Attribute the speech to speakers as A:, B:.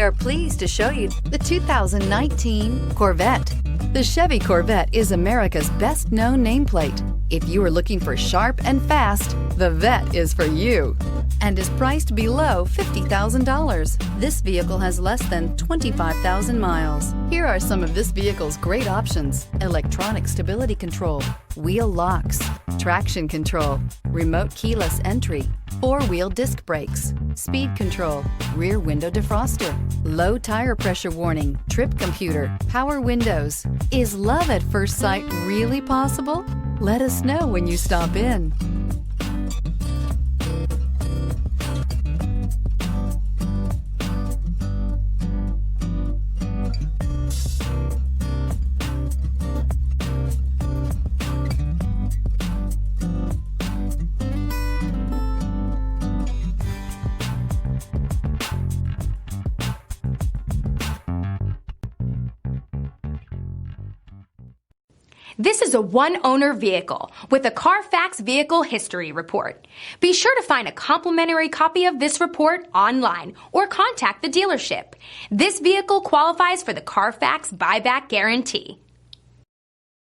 A: We are pleased to show you the 2019 Corvette. The Chevy Corvette is America's best-known nameplate. If you are looking for sharp and fast, the Vette is for you and is priced below $50,000. This vehicle has less than 25,000 miles. Here are some of this vehicle's great options: electronic stability control, wheel locks, traction control, remote keyless entry, four-wheel disc brakes, speed control, rear window defroster, low tire pressure warning, trip computer, power windows. Is love at first sight really possible? Let us know when you stop in.
B: This is a one-owner vehicle with a Carfax Vehicle History Report. Be sure to find a complimentary copy of this report online or contact the dealership. This vehicle qualifies for the Carfax Buyback Guarantee.